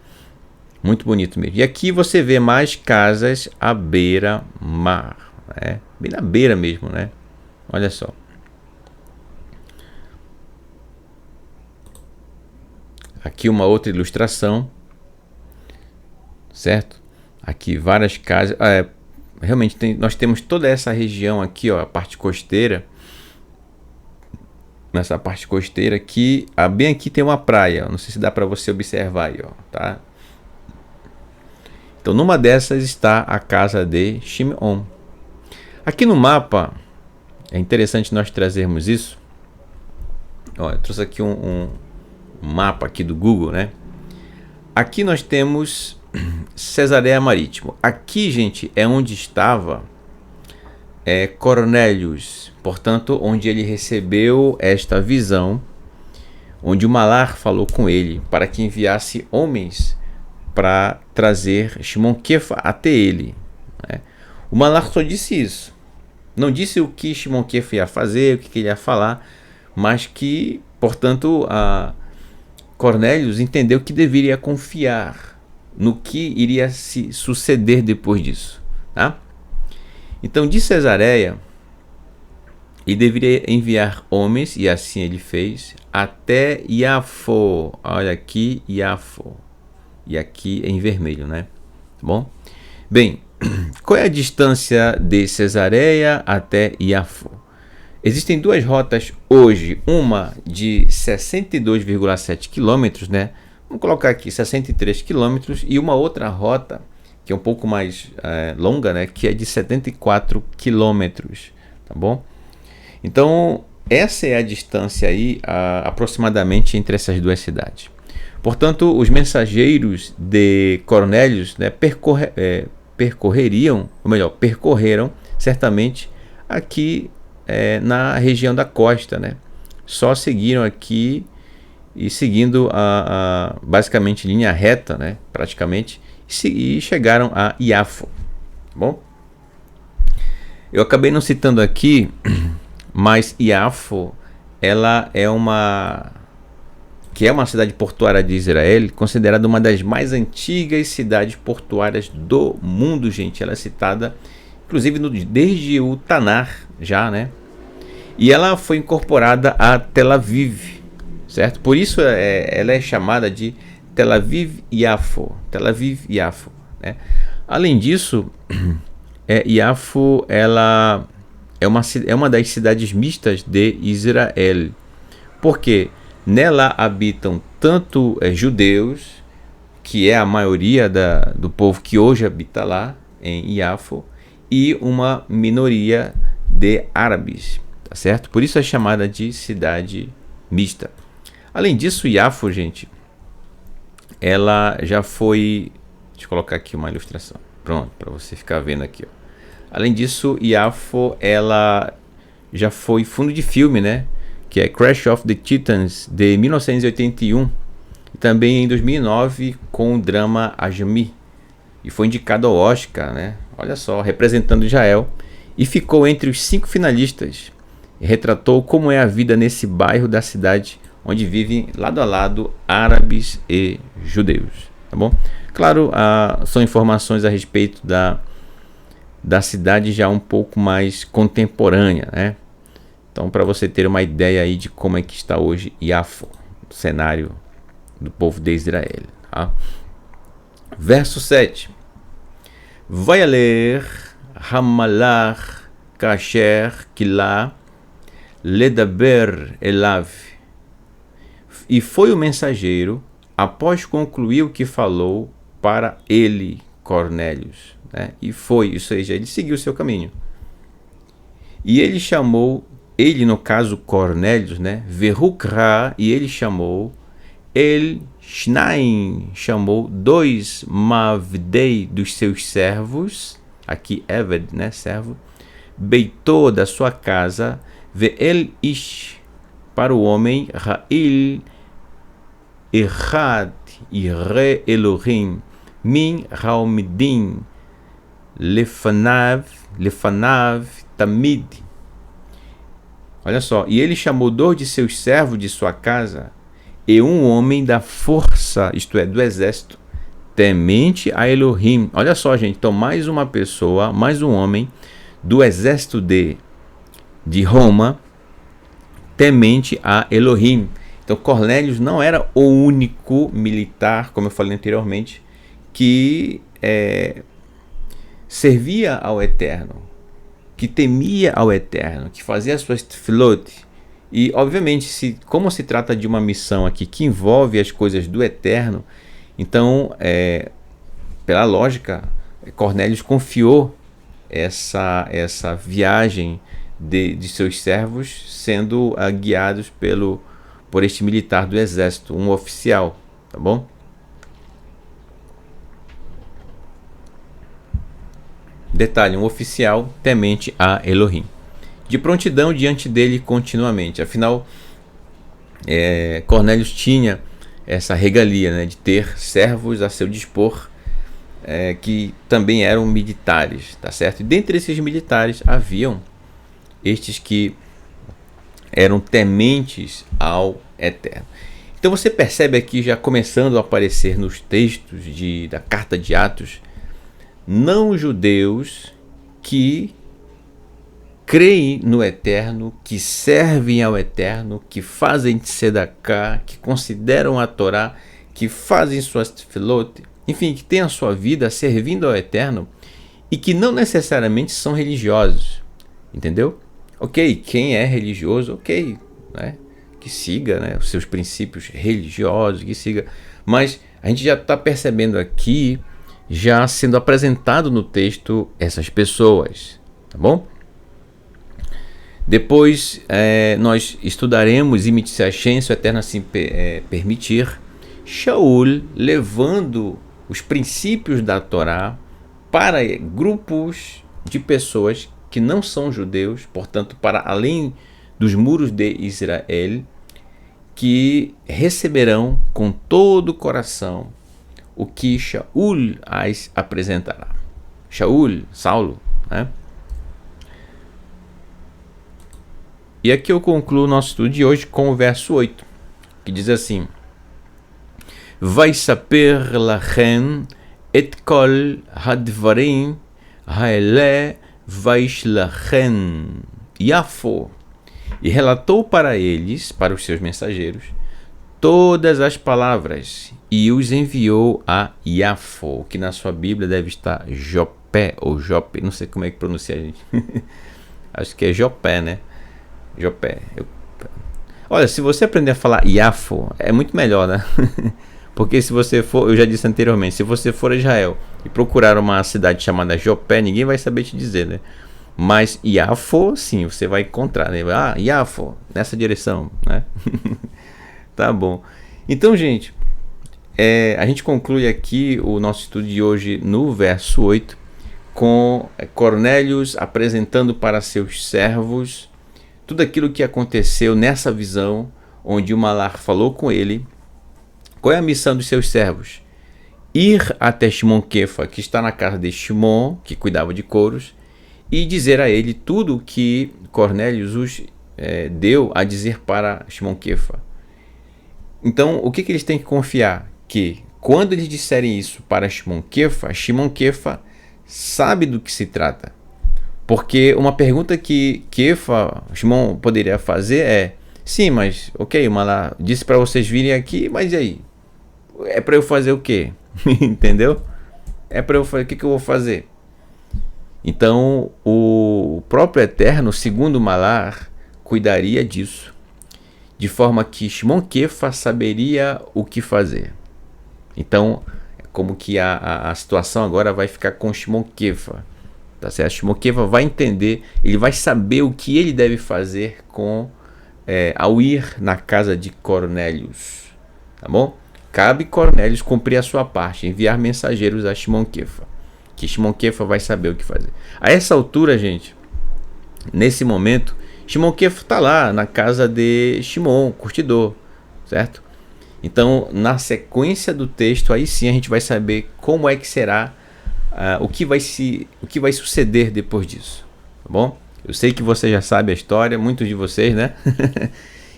Muito bonito mesmo. E aqui você vê mais casas à beira-mar, né? Bem na beira mesmo, né? Olha só. Aqui uma outra ilustração, certo? Aqui várias casas. Realmente nós temos toda essa região aqui, ó, a parte costeira. Nessa parte costeira aqui, bem aqui tem uma praia. Não sei se dá para você observar aí, ó, tá? Então, numa dessas está a casa de Shimon. Aqui no mapa, é interessante nós trazermos isso. Ó, eu trouxe aqui um mapa aqui do Google, né? Aqui nós temos Cesareia Marítimo. Aqui, gente, é onde estava Cornélios, portanto, onde ele recebeu esta visão, onde o Malar falou com ele para que enviasse homens para trazer Shimon Kefa até ele, né? O Malar só disse isso, não disse o que Shimon Kefa ia fazer, o que ele ia falar, mas que, portanto, Cornélios entendeu que deveria confiar no que iria se suceder depois disso, tá? Então, de Cesareia, ele deveria enviar homens, e assim ele fez, até Iafo. Olha aqui, Iafo. E aqui em vermelho, né? Tá bom? Bem, qual é a distância de Cesareia até Iafo? Existem duas rotas hoje, uma de 62,7 quilômetros, né? Vamos colocar aqui 63 quilômetros, e uma outra rota que é um pouco mais longa, né, que é de 74 quilômetros, tá bom? Então, essa é a distância aí, aproximadamente, entre essas duas cidades. Portanto, os mensageiros de Cornélios, né, percorreram certamente aqui na região da costa, né? Só seguiram aqui e seguindo basicamente linha reta, né, praticamente, e chegaram a Iafo, bom? Eu acabei não citando aqui, mas Iafo, ela é uma cidade portuária de Israel, considerada uma das mais antigas cidades portuárias do mundo, gente. Ela é citada, inclusive, desde o Tanar, já, né? E ela foi incorporada a Tel Aviv, certo? Por isso ela é chamada de Tel Aviv Yafo, né? Além disso, Yafo ela é uma das cidades mistas de Israel, porque nela habitam tanto judeus, que é a maioria do povo que hoje habita lá em Yafo, e uma minoria de árabes, tá certo? Por isso é chamada de cidade mista. Além disso, Yafo, gente, ela já foi... Deixa eu colocar aqui uma ilustração. Pronto, para você ficar vendo aqui, ó. Além disso, Yafo, ela já foi fundo de filme, né? Que é Crash of the Titans, de 1981. E também em 2009, com o drama Ajami. E foi indicado ao Oscar, né? Olha só, representando Israel. e ficou entre os 5 finalistas. Retratou como é a vida nesse bairro da cidade, onde vivem lado a lado árabes e judeus. Tá bom? Claro, são informações a respeito da cidade já um pouco mais contemporânea, né? Então, para você ter uma ideia aí de como é que está hoje Yafo, o cenário do povo de Israel. Tá? Verso 7. Vai ler Hamalach kasher kilá ledaber elav. E foi o mensageiro, após concluir o que falou, para ele, Cornélios. Né? E foi, ou seja, ele seguiu o seu caminho. E ele chamou, ele no caso Cornélios, né? Verukra, e ele chamou, El Shnaim, chamou 2 Mavdei dos seus servos, aqui Eved, né? Servo, Beitô da sua casa, Ve'el Ish, para o homem, Ra'il Echad Ire Elohim, Min Raumidin, Lefanav Tamid. Olha só, e ele chamou 2 de seus servos de sua casa e um homem da força, isto é, do exército, temente a Elohim. Olha só, gente, então mais uma pessoa, mais um homem do exército de Roma, temente a Elohim. Então Cornélios não era o único militar, como eu falei anteriormente, que servia ao Eterno, que temia ao Eterno, que fazia as suas tefilot. E obviamente, como se trata de uma missão aqui que envolve as coisas do Eterno, então, pela lógica, Cornélios confiou essa viagem de seus servos sendo guiados por este militar do exército, um oficial, tá bom? Detalhe, um oficial temente a Elohim, de prontidão diante dele continuamente. Afinal, Cornélios tinha essa regalia, né, de ter servos a seu dispor, que também eram militares, tá certo? E dentre esses militares haviam estes que eram tementes ao Eterno. Então você percebe aqui, já começando a aparecer nos textos da carta de Atos, não judeus que creem no Eterno, que servem ao Eterno, que fazem tzedakah, que consideram a Torá, que fazem suas tefilot, enfim, que têm a sua vida servindo ao Eterno e que não necessariamente são religiosos, entendeu? Ok, quem é religioso, ok, né? Que siga, né, os seus princípios religiosos, que siga, mas a gente já está percebendo aqui, já sendo apresentado no texto, essas pessoas, tá bom? Depois nós estudaremos, e Hashem, se o Eterno assim permitir, Shaul levando os princípios da Torá para grupos de pessoas que não são judeus, portanto, para além dos muros de Israel, que receberão com todo o coração o que Shaul as apresentará. Shaul, Saulo, né? E aqui eu concluo o nosso estudo de hoje com o verso 8, que diz assim: Vai saber lachem et kol hadvarim haele vaishlachem Yafo. E relatou para eles, para os seus mensageiros, todas as palavras, e os enviou a Yafo, que na sua Bíblia deve estar Jopé, ou Jope, não sei como é que pronuncia, gente. Acho que é Jopé, né? Jopé. Olha, se você aprender a falar Yafo, é muito melhor, né? Porque se você for, eu já disse anteriormente, se você for a Israel e procurar uma cidade chamada Jopé, ninguém vai saber te dizer, né? Mas Yafo, sim, você vai encontrar, né? Ah, Yafo, nessa direção, né? Tá bom. Então, gente, a gente conclui aqui o nosso estudo de hoje no verso 8, com Cornélios apresentando para seus servos tudo aquilo que aconteceu nessa visão, onde o Malach falou com ele. Qual é a missão dos seus servos? Ir até Shimon Kefa, que está na casa de Shimon, que cuidava de couros, e dizer a ele tudo o que Cornélios os deu a dizer para Shimon Kefa. Então, o que eles têm que confiar? Que quando eles disserem isso para Shimon Kefa sabe do que se trata. Porque uma pergunta que Shimon poderia fazer é: sim, mas ok, o Malá disse para vocês virem aqui, mas e aí? É para eu fazer o quê? Entendeu? É para eu fazer, o que eu vou fazer? Então, o próprio Eterno, segundo Malar, cuidaria disso, de forma que Shimon Kefa saberia o que fazer. Então, é como que a situação agora vai ficar com Shimon Kefa, tá certo? Shimon Kefa vai entender, ele vai saber o que ele deve fazer ao ir na casa de Cornélios, tá bom? Cabe Cornélios cumprir a sua parte, enviar mensageiros a Shimon Kefa, que Shimon Kefa vai saber o que fazer. A essa altura, gente, nesse momento, Shimon Kefa está lá na casa de Shimon, curtidor, certo? Então, na sequência do texto, aí sim a gente vai saber como é que será, o que vai suceder depois disso, tá bom? Eu sei que você já sabe a história, muitos de vocês, né?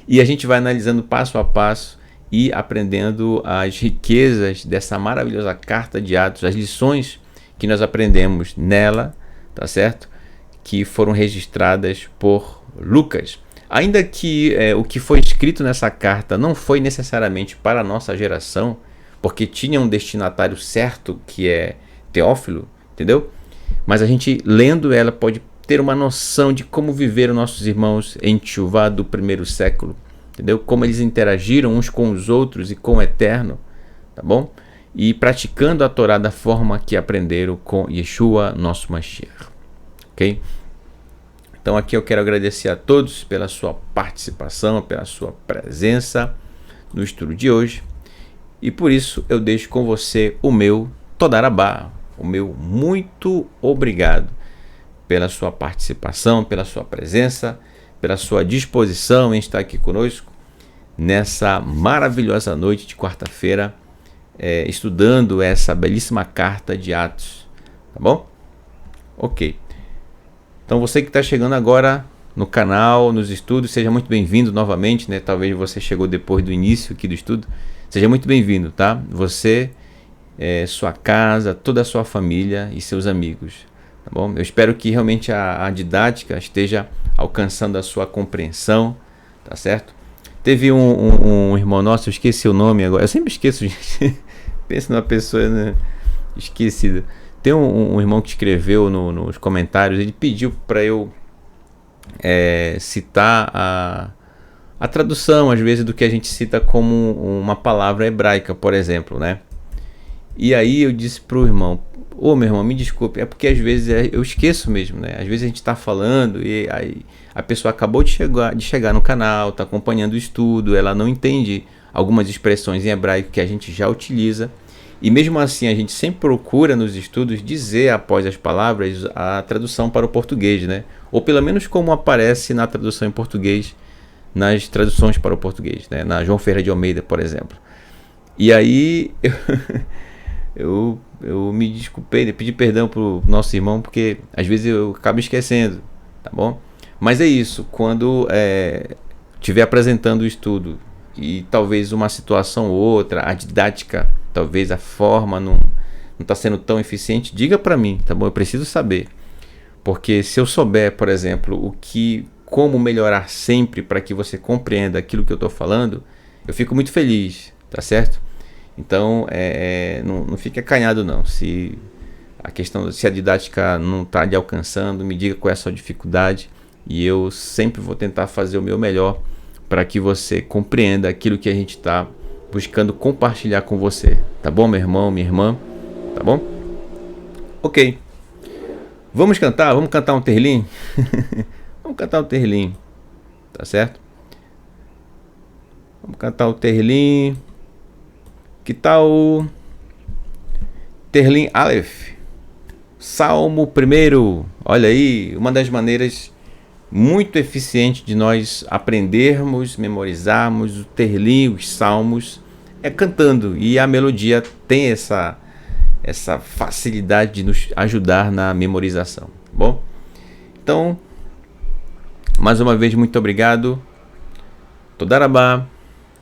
E a gente vai analisando passo a passo e aprendendo as riquezas dessa maravilhosa carta de Atos, as lições que nós aprendemos nela, tá certo? Que foram registradas por Lucas. Ainda que o que foi escrito nessa carta não foi necessariamente para a nossa geração, porque tinha um destinatário certo, que é Teófilo, entendeu? Mas a gente, lendo ela, pode ter uma noção de como viveram nossos irmãos em Teshuvá do primeiro século, entendeu? Como eles interagiram uns com os outros e com o Eterno, tá bom? E praticando a Torá da forma que aprenderam com Yeshua, nosso Mashiach, ok? Então aqui eu quero agradecer a todos pela sua participação, pela sua presença no estudo de hoje. E por isso eu deixo com você o meu Todarabá, o meu muito obrigado pela sua participação, pela sua presença, pela sua disposição em estar aqui conosco nessa maravilhosa noite de quarta-feira, estudando essa belíssima carta de Atos, tá bom? Ok. Então você que está chegando agora no canal, nos estudos, seja muito bem-vindo novamente, né? Talvez você chegou depois do início aqui do estudo, seja muito bem-vindo, tá? Você, sua casa, toda a sua família e seus amigos, tá bom? Eu espero que realmente a didática esteja alcançando a sua compreensão, tá certo? Teve um irmão nosso, eu esqueci o nome agora, eu sempre esqueço, gente. Pensa numa pessoa, né, esquecida. Tem um irmão que escreveu nos comentários, ele pediu para eu citar a tradução, às vezes, do que a gente cita como uma palavra hebraica, por exemplo, né? E aí eu disse pro irmão: meu irmão, me desculpe, é porque às vezes eu esqueço mesmo, né? Às vezes a gente está falando e aí a pessoa acabou de chegar no canal, está acompanhando o estudo, ela não entende algumas expressões em hebraico que a gente já utiliza. E mesmo assim a gente sempre procura nos estudos dizer após as palavras a tradução para o português, né? Ou pelo menos como aparece na tradução em português, nas traduções para o português, né? Na João Ferreira de Almeida, por exemplo. E aí eu me desculpei, pedi perdão para o nosso irmão, porque às vezes eu acabo esquecendo, tá bom? Mas é isso, quando estiver apresentando o estudo e talvez uma situação ou outra, a didática, talvez a forma não está sendo tão eficiente, diga para mim, tá bom? Eu preciso saber, porque se eu souber, por exemplo, como melhorar sempre para que você compreenda aquilo que eu estou falando, eu fico muito feliz, tá certo? Então, não fique acanhado não, se a didática não está lhe alcançando, me diga qual é a sua dificuldade e eu sempre vou tentar fazer o meu melhor para que você compreenda aquilo que a gente está buscando compartilhar com você, tá bom, meu irmão, minha irmã, tá bom? Ok, vamos cantar um terlim? Vamos cantar um terlim, tá certo? Vamos cantar o terlim. Que tal o Terlim Aleph, Salmo 1? Olha aí, uma das maneiras muito eficientes de nós aprendermos, memorizarmos o Terlim, os Salmos, é cantando. E a melodia tem essa facilidade de nos ajudar na memorização, tá bom? Então, mais uma vez, muito obrigado. Toda Rabá,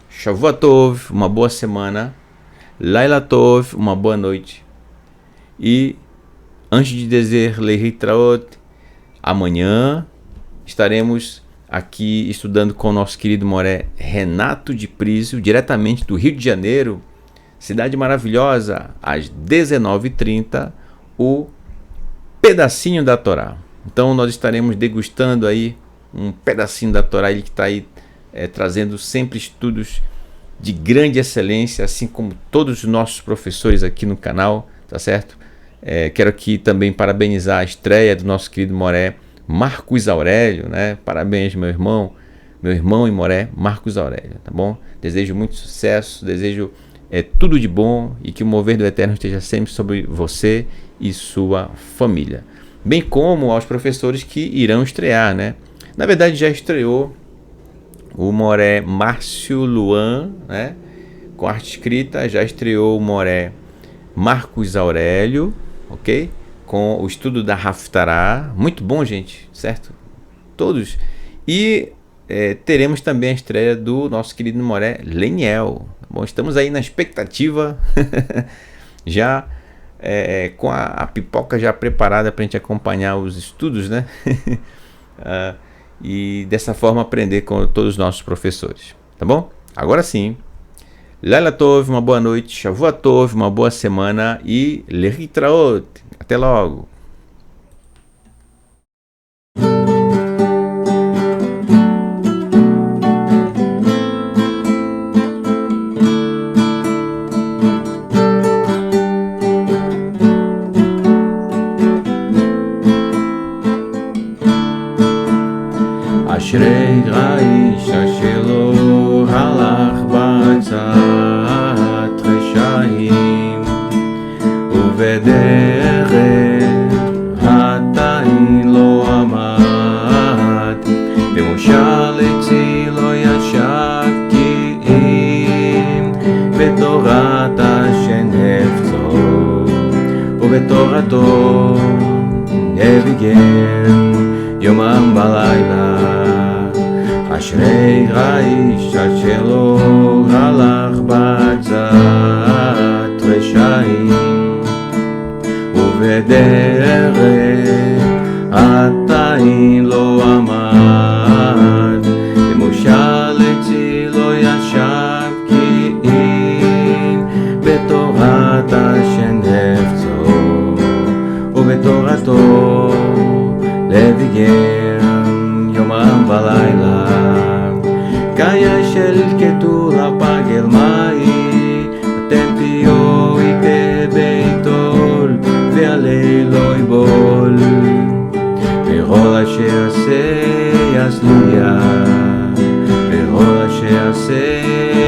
Shavua Tov, uma boa semana. Laila Tov, uma boa noite. E antes de dizer Lehitraot, amanhã estaremos aqui estudando com o nosso querido moré Renato de Prísio, diretamente do Rio de Janeiro, cidade maravilhosa, às 19h30, o pedacinho da Torá. Então nós estaremos degustando aí um pedacinho da Torá, ele que está aí trazendo sempre estudos de grande excelência, assim como todos os nossos professores aqui no canal, tá certo? Quero aqui também parabenizar a estreia do nosso querido moré Marcos Aurélio, né? Parabéns, meu irmão e moré Marcos Aurélio, tá bom? Desejo muito sucesso, desejo tudo de bom e que o mover do Eterno esteja sempre sobre você e sua família. Bem como aos professores que irão estrear, né? Na verdade já estreou o moré Márcio Luan, né? Com arte escrita, já estreou o moré Marcos Aurélio, ok? Com o estudo da Haftará, muito bom, gente, certo? Todos. E teremos também a estreia do nosso querido moré Leniel. Bom, estamos aí na expectativa, já com a pipoca já preparada para a gente acompanhar os estudos, né? E dessa forma aprender com todos os nossos professores, tá bom? Agora sim, Laila Tov, uma boa noite, Shavua Tov, uma boa semana e Lehitraot. Até logo! אשרי האיש אשר לא הלך בעצת רשעים ובדרך חטאים לא עמד במושב עצי לא ישב כי אם בתורת השם חפצו ובתורתו נביגם יומם ולילה אשרי האיש אשר לא הלך בעצת רשעים ובדרך חטאים לא עמד במושב עצי לא ישב כי אם בתורת השם חפצו ובתורתו לביגם יומם ולילה קיה של כתורה פגל מאי אתם תהיו איתה ביתול ועלי לא יבול וכל אשר עשה יצליח וכל אשר עשה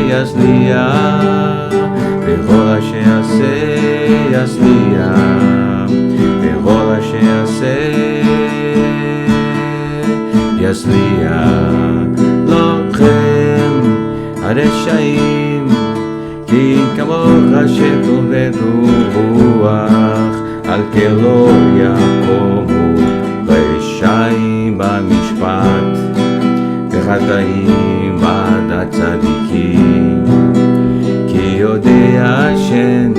יצליח וכל אשר עשה יצליח וכל אשר עשה יצליח לכם הרשעים כי כמוך שטוב ורוח על כן לא יקומו רשעים במשפט וחטאים בעד הצדיקים כי יודע השם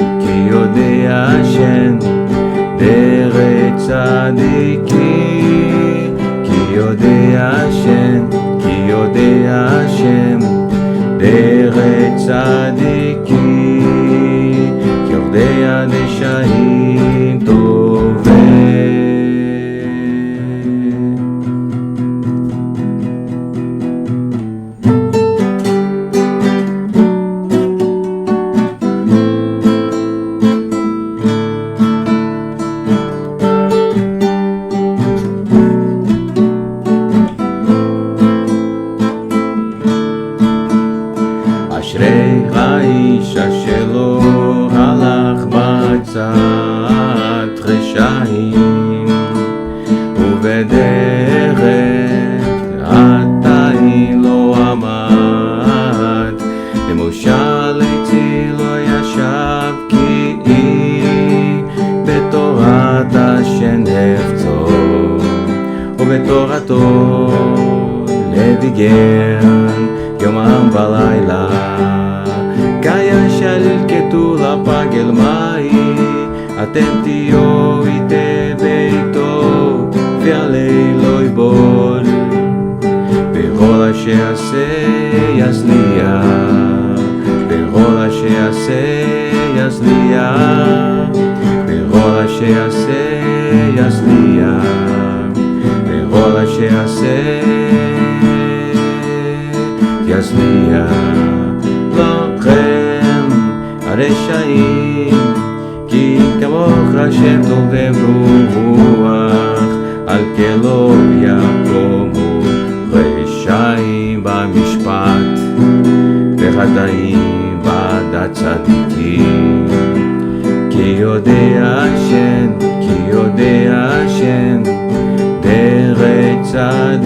דרך צדיקים כי יודע השם דרך צדיקים כי עובדי הנשעים טובים אשרי האיש אשר לא הלך בעצת רשעים ובדרך חטאים לא עמד במושב עצי לא ישב כי בתורת השם חפצו ובתורתו לביגן יומם ולילה, כישלקטו לפגל מאי, אתם תהיו איתי ביתו, ועלי לא יבול, בכל אשר יעשה יצליח, בכל אשר יעשה יצליח, בכל אשר יעשה יצליח, בכל אשר יעשה יצליח. לכם הרשעים, כי כמוך השם טוב וברוח, על כן לא יקומו רשעים במשפט, וחטאים בעדת צדיקים. כי יודע השם דרך צדיקים